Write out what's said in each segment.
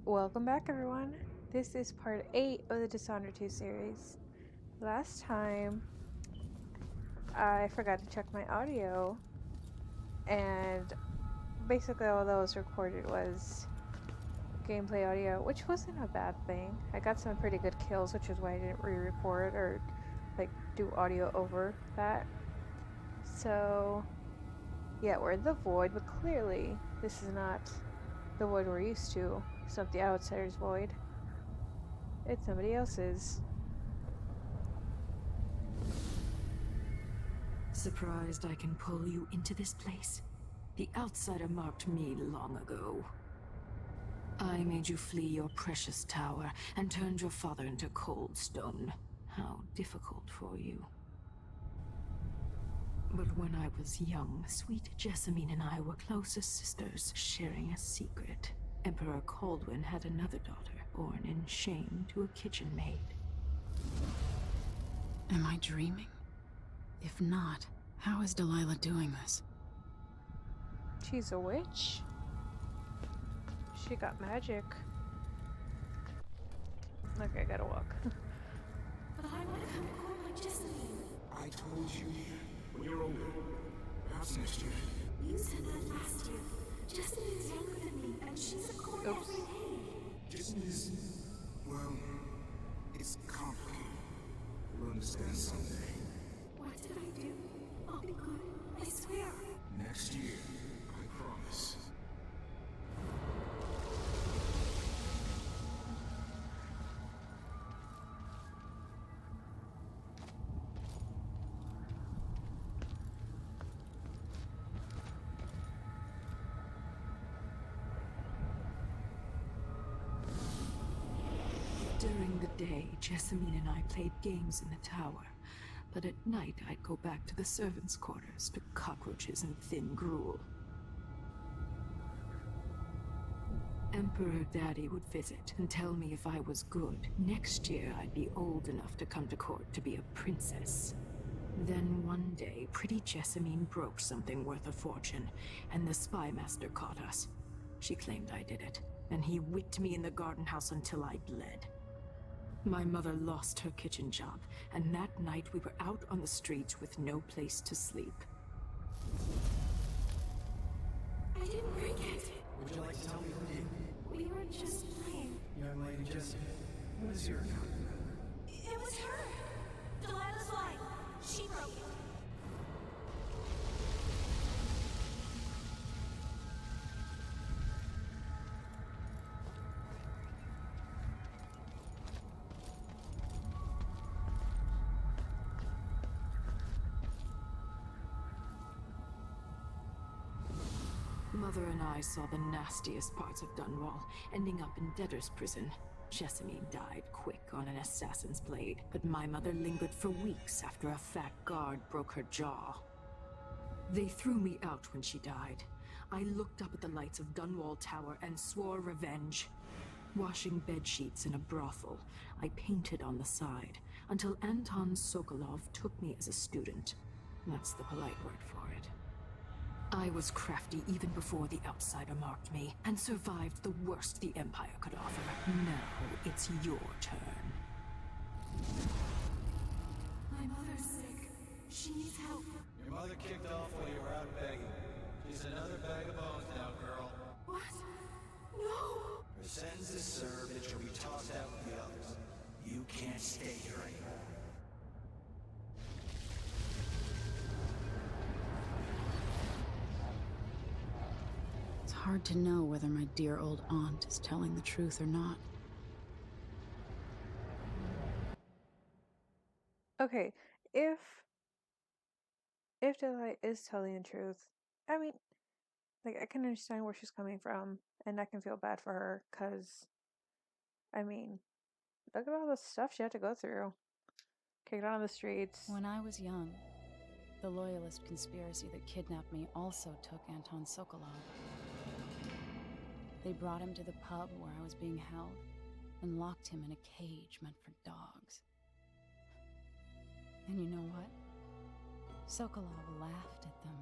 Welcome back, everyone. This is part 8 of the Dishonored 2 series. Last time, I forgot to check my audio, and basically all that was recorded was gameplay audio, which wasn't a bad thing. I got some pretty good kills, which is why I didn't re-record or, do audio over that. So, yeah, we're in the void, but clearly this is not the void we're used to. It's not the Outsider's void. It's somebody else's. Surprised I can pull you into this place? The Outsider marked me long ago. I made you flee your precious tower and turned your father into cold stone. How difficult for you. But when I was young, sweet Jessamine and I were close as sisters, sharing a secret. Emperor Kaldwin had another daughter, born in shame to a kitchen maid. Am I dreaming? If not, how is Delilah doing this? She's a witch. She got magic. Okay, I gotta walk. But I want to come home like Jessamine. I told you when you're older. Perhaps next year. You said that last year. Jessamine's younger than me, and she's a court every day. Jason is, well, it's complicated. You'll understand someday. What did I do? I'll be good. I swear. Next year, I promise. During the day, Jessamine and I played games in the tower. But at night, I'd go back to the servants' quarters to cockroaches and thin gruel. Emperor Daddy would visit and tell me if I was good. Next year, I'd be old enough to come to court to be a princess. Then one day, pretty Jessamine broke something worth a fortune, and the spy master caught us. She claimed I did it, and he whipped me in the garden house until I bled. My mother lost her kitchen job, and that night we were out on the streets with no place to sleep. I didn't break it. Would you like to tell me who did? We were just playing. Young lady Jessie, what is your account? It was her. Delilah's line. She broke it. Mother and I saw the nastiest parts of Dunwall, ending up in debtor's prison. Jessamine died quick on an assassin's blade, but my mother lingered for weeks after a fat guard broke her jaw. They threw me out when she died. I looked up at the lights of Dunwall Tower and swore revenge. Washing bedsheets in a brothel, I painted on the side, until Anton Sokolov took me as a student. That's the polite word for it. I was crafty even before the Outsider marked me, and survived the worst the Empire could offer. Now it's your turn. My mother's sick. She needs help. Your mother kicked off while you were out begging. She's another bag of bones now, girl. What? No! Her sentence is served and she'll be tossed out with the others. You can't stay here anymore. It's hard to know whether my dear old aunt is telling the truth or not. Okay, if Delight is telling the truth, I mean, I can understand where she's coming from, and I can feel bad for her, cause, I mean, look at all the stuff she had to go through. Kicked out on the streets. When I was young, the Loyalist conspiracy that kidnapped me also took Anton Sokolov. They brought him to the pub where I was being held and locked him in a cage meant for dogs. And you know what? Sokolov laughed at them.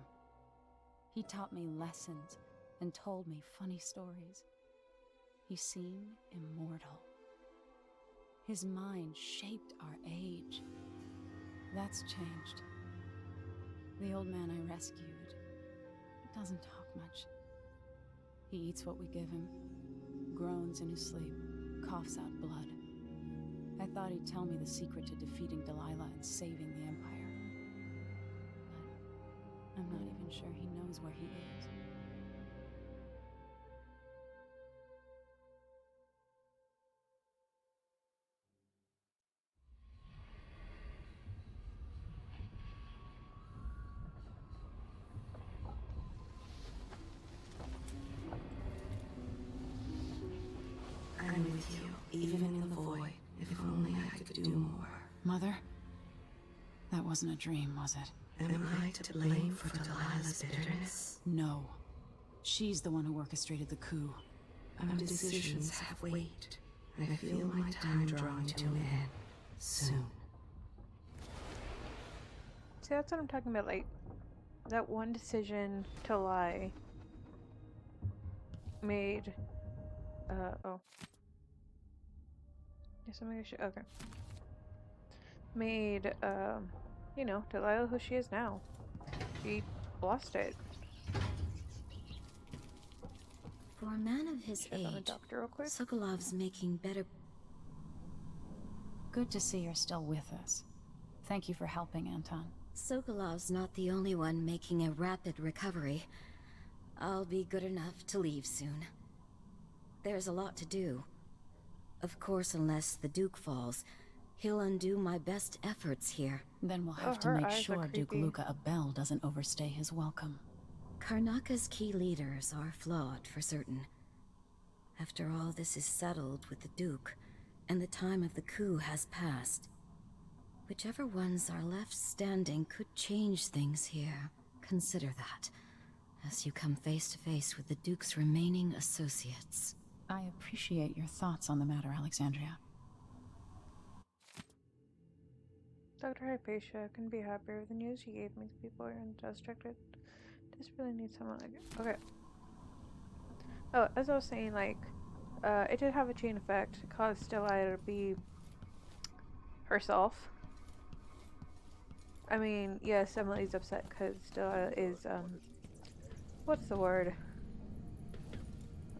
He taught me lessons and told me funny stories. He seemed immortal. His mind shaped our age. That's changed. The old man I rescued doesn't talk much. He eats what we give him, groans in his sleep, coughs out blood. I thought he'd tell me the secret to defeating Delilah and saving the Empire. But I'm not even sure he knows where he is. I'm with you, even in the void. If only I could do more. Mother? That wasn't a dream, was it? Am I to blame for Delilah's bitterness? No. She's the one who orchestrated the coup. Our decisions have weight. I feel my time drawing to an end. Soon. See, that's what I'm talking about, like, that one decision to lie made, oh. Yes, somebody should, okay. Made, you know, Delilah who she is now. She lost it. For a man of his Check on the age, doctor real quick. Sokolov's making better. Good to see you're still with us. Thank you for helping, Anton. Sokolov's not the only one making a rapid recovery. I'll be good enough to leave soon. There's a lot to do. Of course, unless the Duke falls, he'll undo my best efforts here. Then we'll have to her make eyes are sure Duke creepy. Luca Abel doesn't overstay his welcome. Karnaka's key leaders are flawed, for certain. After all this is settled with the Duke, and the time of the coup has passed, whichever ones are left standing could change things here. Consider that, as you come face to face with the Duke's remaining associates. I appreciate your thoughts on the matter, Alexandria. Dr. Hypatia, couldn't be happier with the news you gave me. The people are undistracted. Just really need someone like it. Okay. Oh, as I was saying, like, it did have a chain effect. It caused Delilah to be herself. I mean, yes, Emily's upset because Delilah is, what's the word?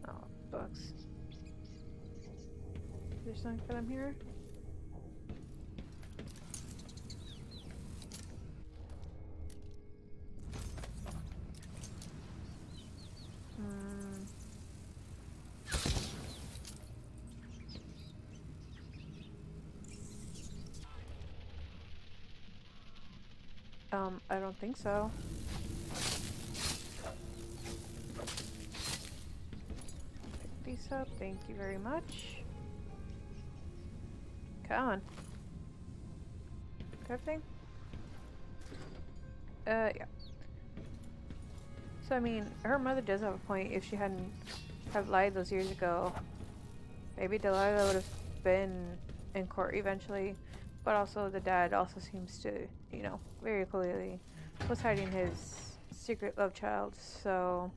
Oh, books. Is there something for them here? I don't think so. Pick these up, thank you very much. Come on. Got everything? Yeah. So I mean, her mother does have a point. If she hadn't have lied those years ago, maybe Delilah would have been in court eventually. But also the dad also seems to, you know, very clearly was hiding his secret love child. So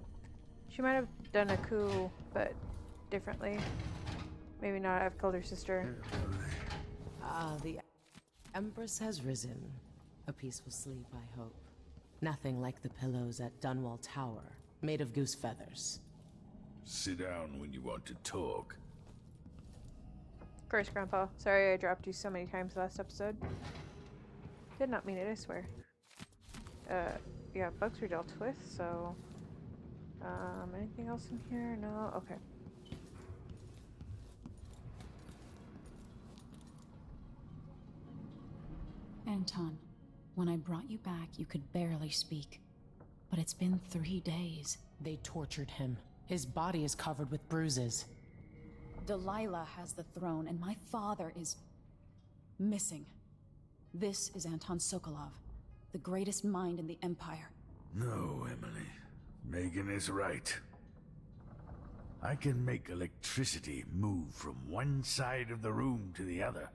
she might have done a coup, but differently. Maybe not have killed her sister. The Empress has risen. A peaceful sleep, I hope. Nothing like the pillows at Dunwall Tower, made of goose feathers. Sit down when you want to talk. Of course, Grandpa. Sorry I dropped you so many times last episode. Did not mean it, I swear. Yeah, bugs were dealt with, so... anything else in here? No? Okay. Anton, when I brought you back, you could barely speak. But it's been 3 days. They tortured him. His body is covered with bruises. Delilah has the throne, and my father is... missing. This is Anton Sokolov, the greatest mind in the Empire. No, Emily. Megan is right. I can make electricity move from one side of the room to the other,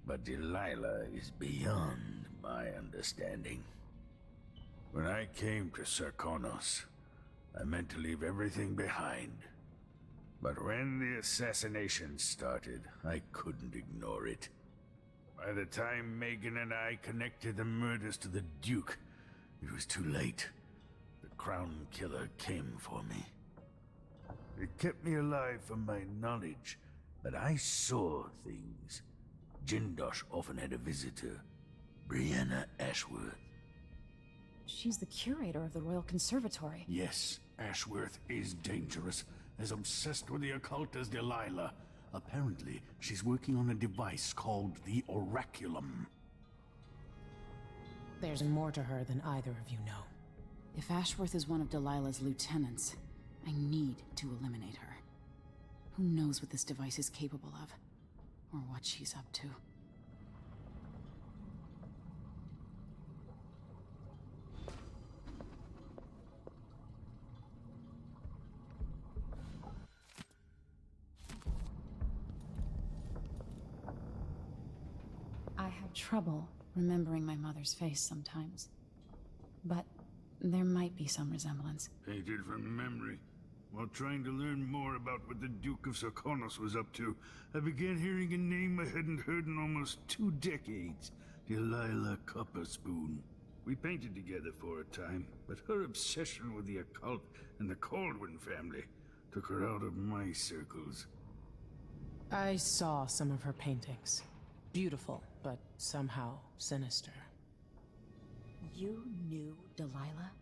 but Delilah is beyond my understanding. When I came to Sarkonos, I meant to leave everything behind. But when the assassination started, I couldn't ignore it. By the time Megan and I connected the murders to the Duke, it was too late. The Crown Killer came for me. It kept me alive from my knowledge that I saw things. Jindosh often had a visitor, Brianna Ashworth. She's the curator of the Royal Conservatory. Yes, Ashworth is dangerous, as obsessed with the occult as Delilah. Apparently, she's working on a device called the Oraculum. There's more to her than either of you know. If Ashworth is one of Delilah's lieutenants, I need to eliminate her. Who knows what this device is capable of, or what she's up to. I have trouble remembering my mother's face sometimes, but there might be some resemblance. Painted from memory. While trying to learn more about what the Duke of Sarkonos was up to, I began hearing a name I hadn't heard in almost 2 decades. Delilah Copperspoon. We painted together for a time, but her obsession with the occult and the Caldwin family took her out of my circles. I saw some of her paintings. Beautiful, but somehow sinister. You knew Delilah?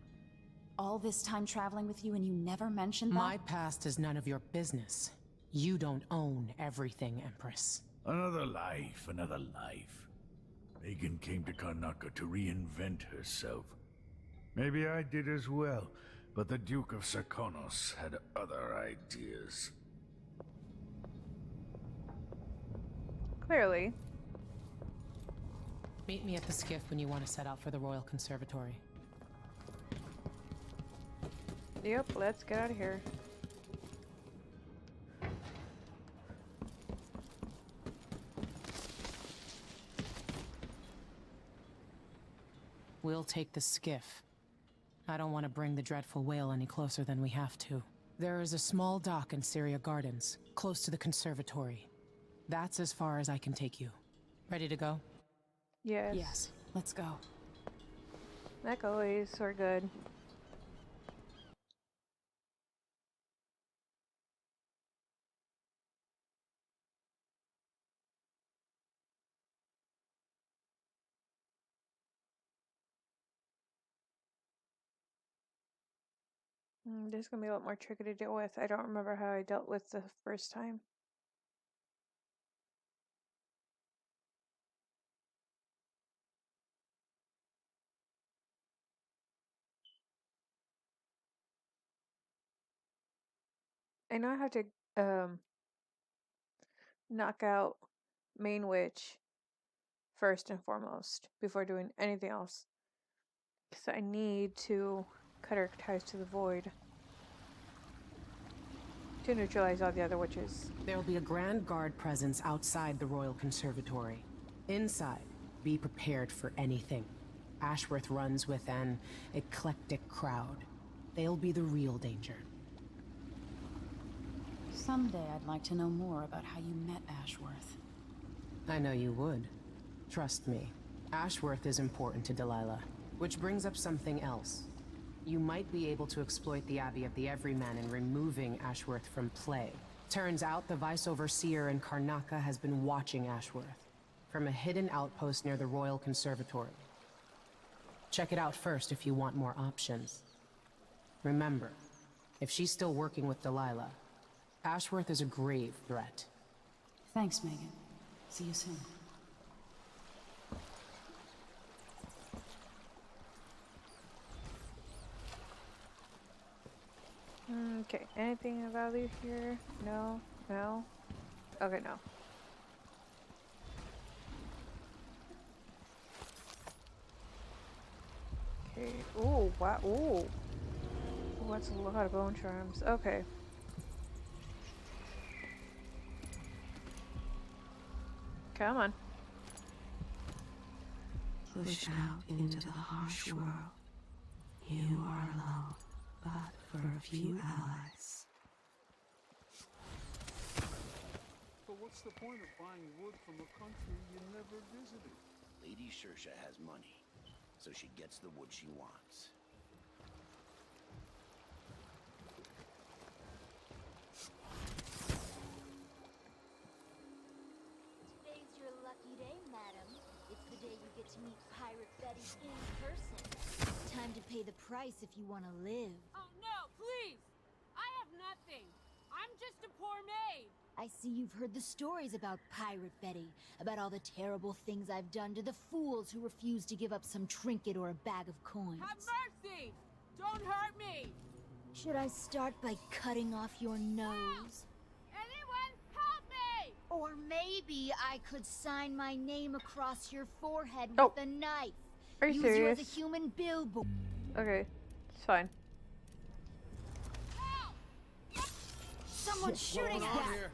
All this time traveling with you and you never mentioned that? My past is none of your business. You don't own everything, Empress. Another life, another life. Megan came to Karnaca to reinvent herself. Maybe I did as well, but the Duke of Sarkonos had other ideas. Clearly. Meet me at the skiff when you want to set out for the Royal Conservatory. Yep, let's get out of here. We'll take the skiff. I don't want to bring the dreadful whale any closer than we have to. There is a small dock in Syria Gardens, close to the conservatory. That's as far as I can take you. Ready to go? Yes. Yes, let's go. Like always, we're good. This is gonna be a lot more tricky to deal with. I don't remember how I dealt with the first time. I know I have to knock out main witch first and foremost before doing anything else. Because I need to cut her ties to the void to neutralize all the other witches. There will be a Grand Guard presence outside the Royal Conservatory. Inside, be prepared for anything. Ashworth runs with an eclectic crowd. They'll be the real danger. Someday I'd like to know more about how you met Ashworth. I know you would. Trust me. Ashworth is important to Delilah. Which brings up something else. You might be able to exploit the Abbey of the Everyman in removing Ashworth from play. Turns out the Vice Overseer in Karnaca has been watching Ashworth from a hidden outpost near the Royal Conservatory. Check it out first if you want more options. Remember, if she's still working with Delilah, Ashworth is a grave threat. Thanks, Megan. See you soon. Okay, anything of value here? No? No? Okay, no. Okay, ooh, wow, ooh. Ooh, that's a lot of bone charms. Okay. Come on. Pushed out into the harsh world, you are alone, but for a few allies. What's the point of buying wood from a country you never visited? Lady Shersha has money, so she gets the wood she wants. Today's your lucky day, madam. It's the day you get to meet Pirate Betty in person. Time to pay the price if you want to live. Oh no, please! I have nothing. I'm just a poor maid. I see you've heard the stories about Pirate Betty, about all the terrible things I've done to the fools who refuse to give up some trinket or a bag of coins. Have mercy! Don't hurt me! Should I start by cutting off your nose? Anyone help me! Or maybe I could sign my name across your forehead Oh. with a knife. Are you Use serious? you as a human billboard. Okay, it's fine. Someone's shooting at us! Here.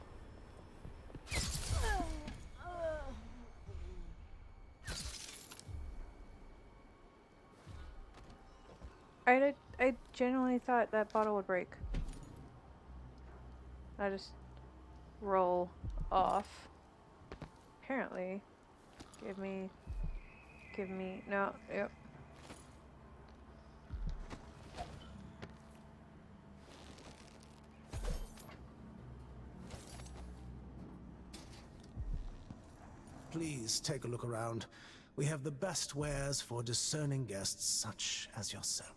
I genuinely thought that bottle would break. I just roll off. Apparently. Give me, no, yep. Please take a look around. We have the best wares for discerning guests such as yourself.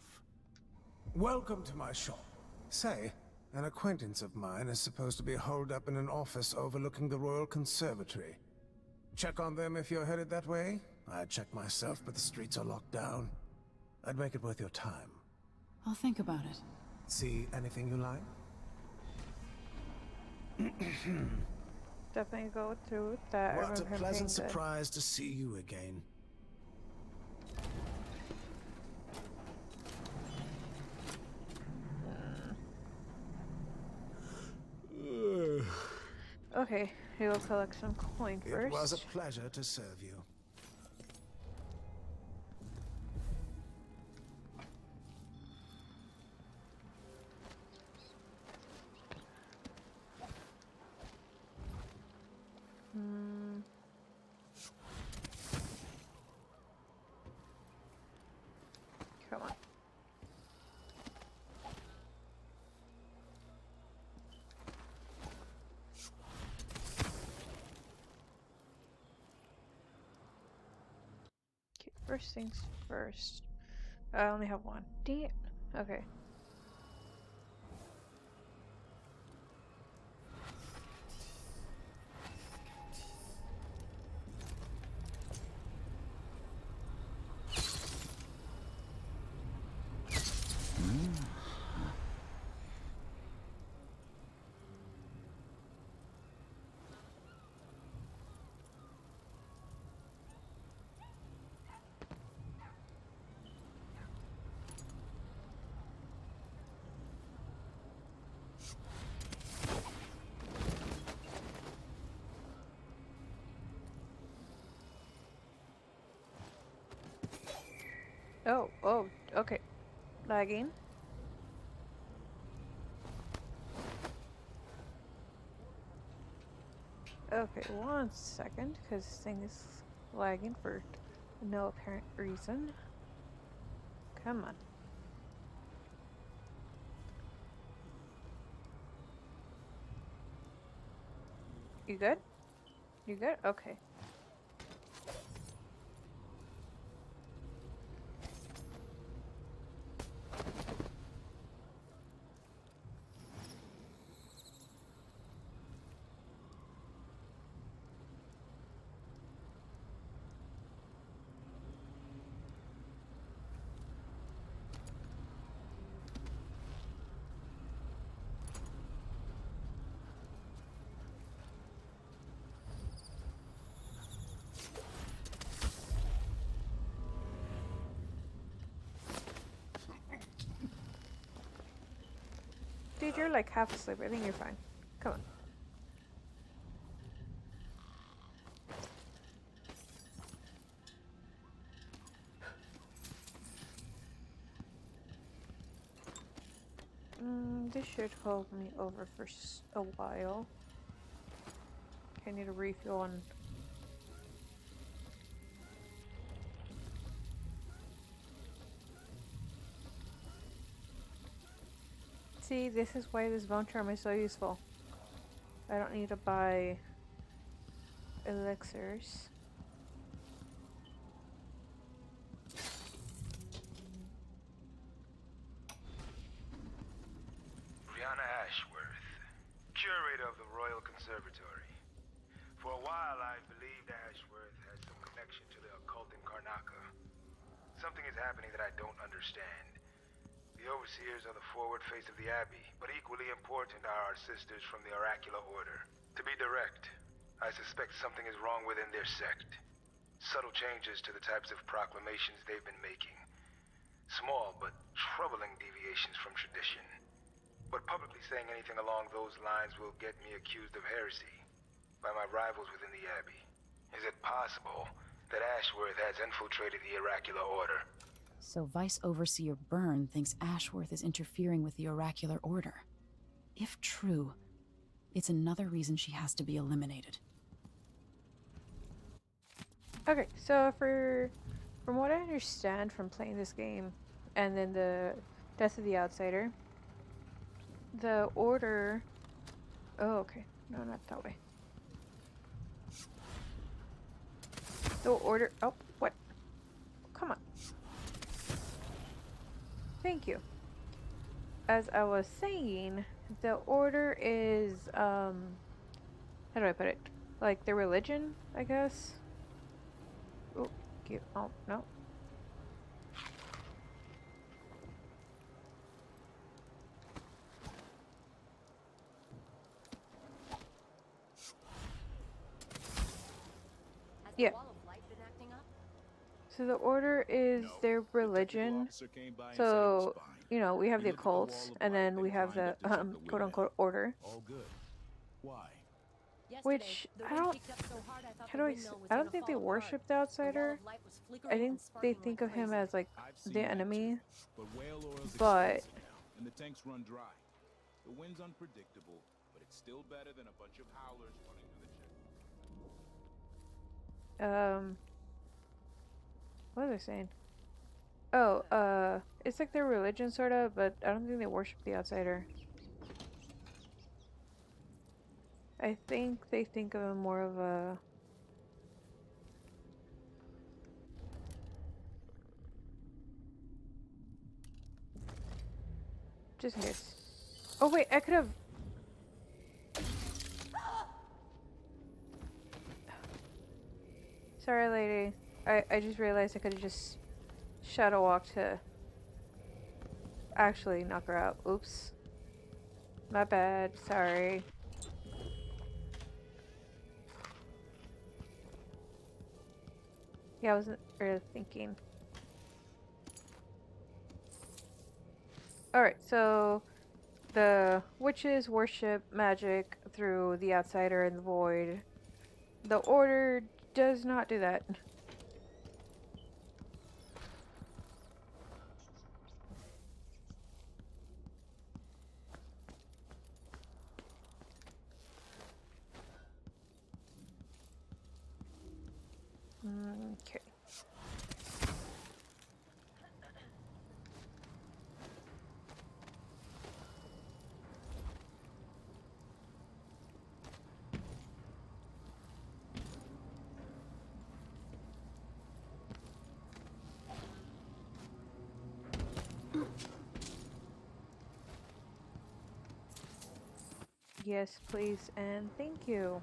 Welcome to my shop. Say, an acquaintance of mine is supposed to be holed up in an office overlooking the Royal Conservatory. Check on them if you're headed that way. I'd check myself, but the streets are locked down. I'd make it worth your time. I'll think about it. See anything you like? Definitely go through with that. I What a remember him pleasant saying that. surprise to see you again. Okay, we will collect some coin first. It was a pleasure to serve you. Come on. Okay, first things first. I only have one. Dang it. Okay. Oh, okay. Lagging. Okay, 1 second, because this thing is lagging for no apparent reason. Come on. You good? You good? Okay. Dude, you're like half asleep. I think you're fine. Come on. This should hold me over for a while. I need a refuel on. See, this is why this bone charm is so useful. I don't need to buy elixirs. Brianna Ashworth, curator of the Royal Conservatory. For a while, I believed Ashworth had some connection to the occult in Karnaca. Something is happening that I don't understand. The overseers are the forward face of the Abbey, but equally important are our sisters from the Oracular Order. To be direct, I suspect something is wrong within their sect. Subtle changes to the types of proclamations they've been making. Small but troubling deviations from tradition. But publicly saying anything along those lines will get me accused of heresy by my rivals within the Abbey. Is it possible that Ashworth has infiltrated the Oracular Order? So Vice Overseer Byrne thinks Ashworth is interfering with the Oracular Order. If true, it's another reason she has to be eliminated. Okay, so from what I understand from playing this game, and then the Death of the Outsider, the Order... Oh, okay. No, not that way. The Order... Oh, what? Come on. Thank you. As I was saying, the Order is, how do I put it? Like, the religion, I guess? Oh, cute. Oh, no. Yeah. So the Order is their religion. So, you know, we have the occults, and then we have the, quote-unquote, Order. All good. Why? Which, I don't... How do I don't think they worship the Outsider. I think they think of him as, like, the enemy. But... And the tanks run dry. The wind's unpredictable, but it's still better than a bunch of howlers running to the check. What was I saying? Oh, it's like their religion, sort of, but I don't think they worship the Outsider. I think they think of him more of a... Just in case. Oh wait, I could have... Sorry, lady. I just realized I could have just shadow walked to actually knock her out. Oops. My bad. Sorry. Yeah, I wasn't really thinking. Alright, so the witches worship magic through the Outsider and the Void. The Order does not do that. Okay. Yes, please, and thank you.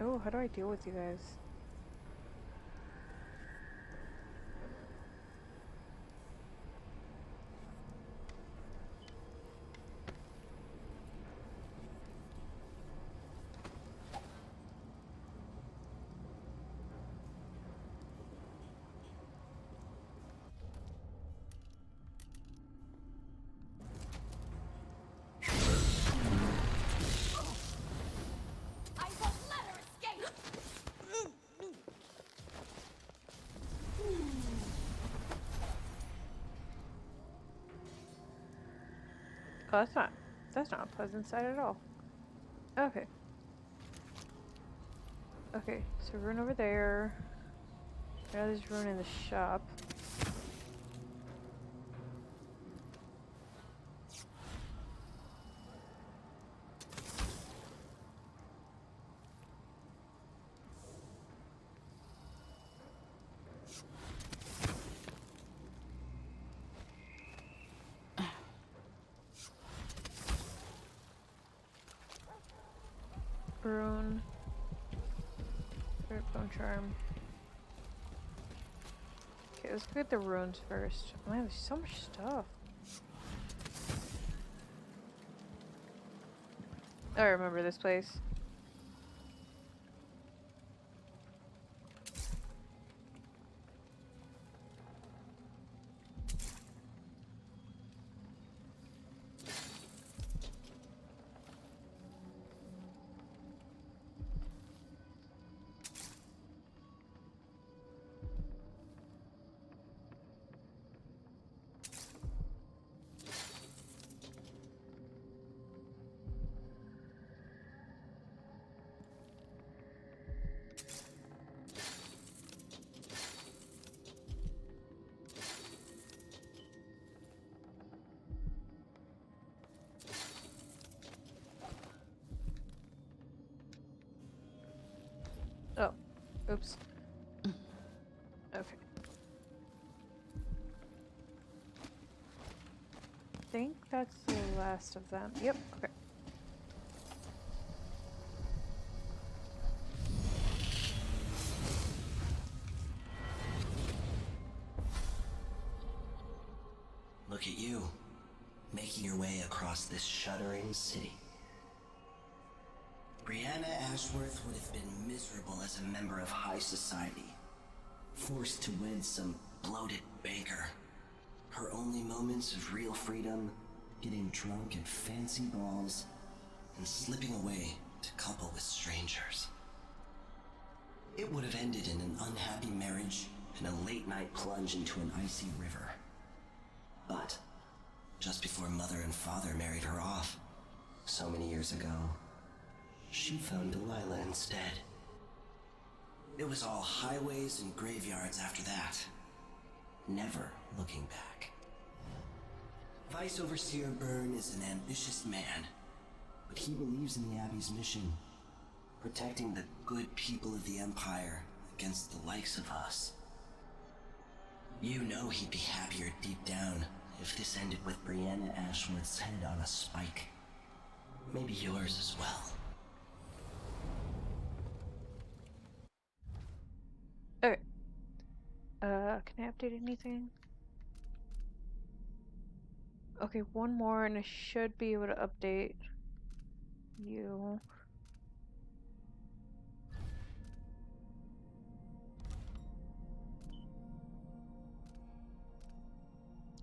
Oh, how do I deal with you guys? Oh, that's not a pleasant sight at all. Okay. Okay, so rune over there. Now there's rune in the shop. Rune. Bone charm. Okay, let's get the runes first. Man, there's so much stuff. I remember this place. Oh, oops. Okay. I think that's the last of them. Yep, okay. Look at you, making your way across this shuddering city. Brianna Ashworth would have been miserable as a member of high society, forced to wed some bloated banker. Her only moments of real freedom, getting drunk at fancy balls, and slipping away to couple with strangers. It would have ended in an unhappy marriage and a late-night plunge into an icy river. But just before Mother and Father married her off, so many years ago, she found Delilah instead. It was all highways and graveyards after that, never looking back. Vice Overseer Byrne is an ambitious man, but he believes in the Abbey's mission, protecting the good people of the Empire against the likes of us. You know he'd be happier deep down if this ended with Brianna Ashworth's head on a spike. Maybe yours as well. Okay. Can I update anything? Okay, one more and I should be able to update you.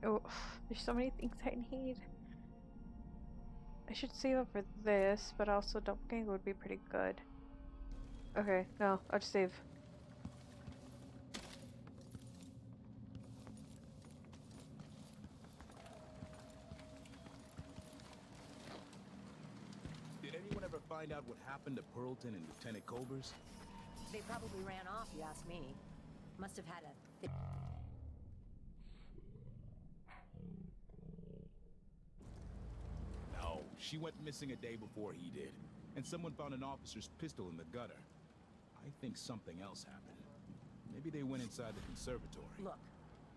Oh, there's so many things I need. I should save up for this, but also doppelganger would be pretty good. Okay, no, I'll just save. Did anyone ever find out what happened to Pearlton and Lieutenant Culbers? They probably ran off, you ask me. Must have had a... No, she went missing a day before he did, and someone found an officer's pistol in the gutter. I think something else happened. Maybe they went inside the conservatory. Look,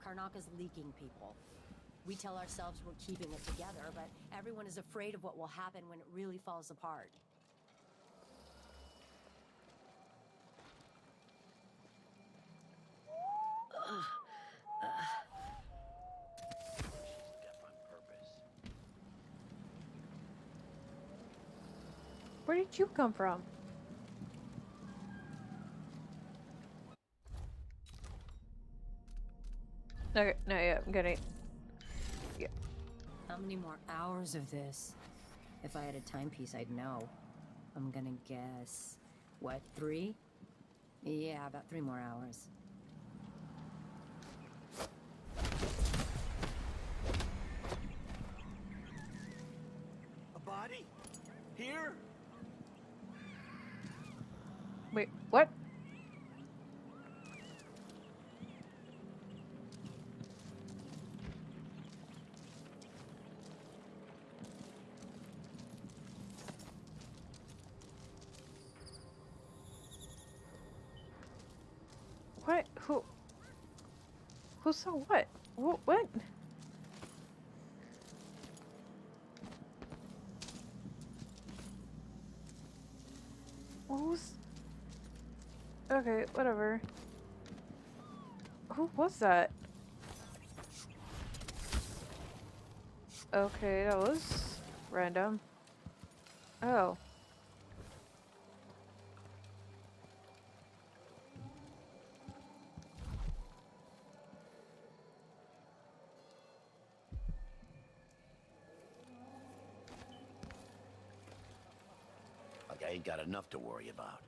Karnaka's leaking people. We tell ourselves we're keeping it together, but everyone is afraid of what will happen when it really falls apart. Where did you come from? Okay, no, yeah, I'm gonna... Yeah. How many more hours of this? If I had a timepiece, I'd know. I'm gonna guess... what, 3? Yeah, about 3 more hours. Anybody? Here? Wait, what? What? Who saw what? What? What was... Okay, whatever. Who was that? Okay, that was random. Oh. Like I ain't got enough to worry about.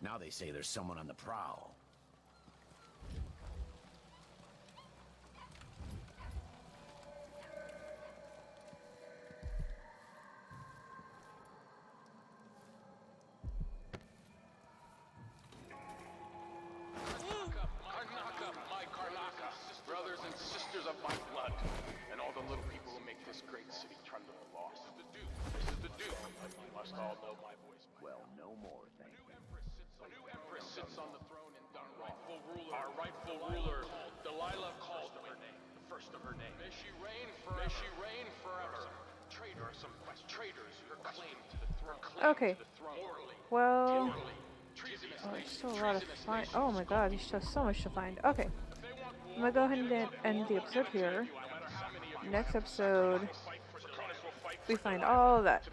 Now they say there's someone on the prowl. Karnaka, my Karnaka, brothers and sisters of my blood, and all the little people who make this great city tremble along. This is the Duke. This is the Duke. You must all know my voice. Well, no more, thank you. A new empress sits on the throne in Dunwall. Our rightful ruler, Delilah called her name, the first of her name. May she reign forever. May she reign forever. Traitors, some traitors, her claim to the throne. Okay. Well, there's still a lot of find. Oh my god, there's still so much to find. Okay. I'm gonna go ahead and end the episode here. Next episode, we find all of that.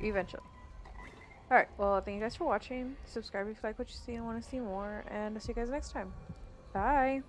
Eventually. Alright, well, thank you guys for watching. Subscribe if you like what you see and want to see more. And I'll see you guys next time. Bye!